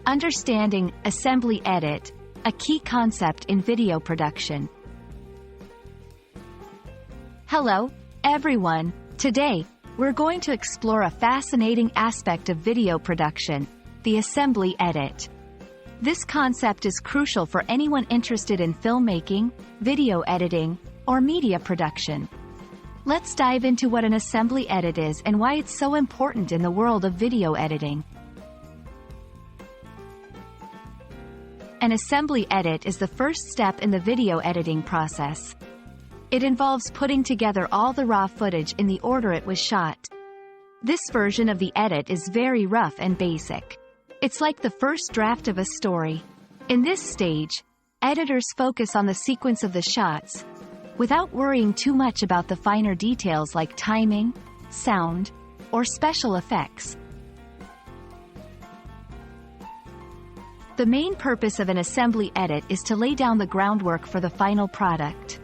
Understanding assembly edit, a key concept in video production. Hello, everyone. Today, we're going to explore a fascinating aspect of video production, the assembly edit. This concept is crucial for anyone interested in filmmaking, video editing, or media production. Let's dive into what an assembly edit is and why it's so important in the world of video editing. An assembly edit is the first step in the video editing process. It involves putting together all the raw footage in the order it was shot. This version of the edit is very rough and basic. It's like the first draft of a story. In this stage, editors focus on the sequence of the shots, without worrying too much about the finer details like timing, sound, or special effects. The main purpose of an assembly edit is to lay down the groundwork for the final product.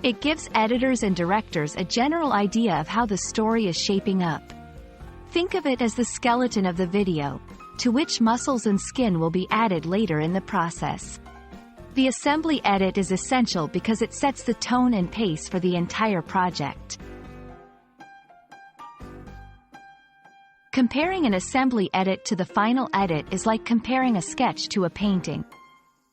It gives editors and directors a general idea of how the story is shaping up. Think of it as the skeleton of the video, to which muscles and skin will be added later in the process. The assembly edit is essential because it sets the tone and pace for the entire project. Comparing an assembly edit to the final edit is like comparing a sketch to a painting.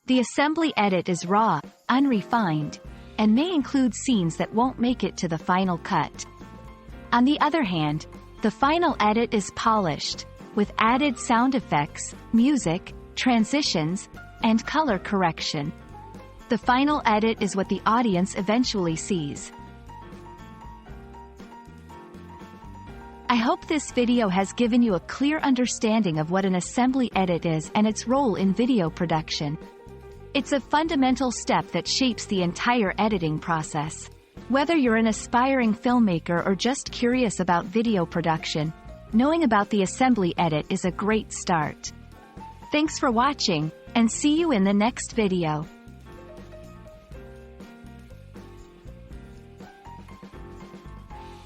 The assembly edit is raw, unrefined, and may include scenes that won't make it to the final cut. On the other hand, the final edit is polished, with added sound effects, music, transitions, and color correction. The final edit is what the audience eventually sees. I hope this video has given you a clear understanding of what an assembly edit is and its role in video production. It's a fundamental step that shapes the entire editing process. Whether you're an aspiring filmmaker or just curious about video production, knowing about the assembly edit is a great start. Thanks for watching, and see you in the next video.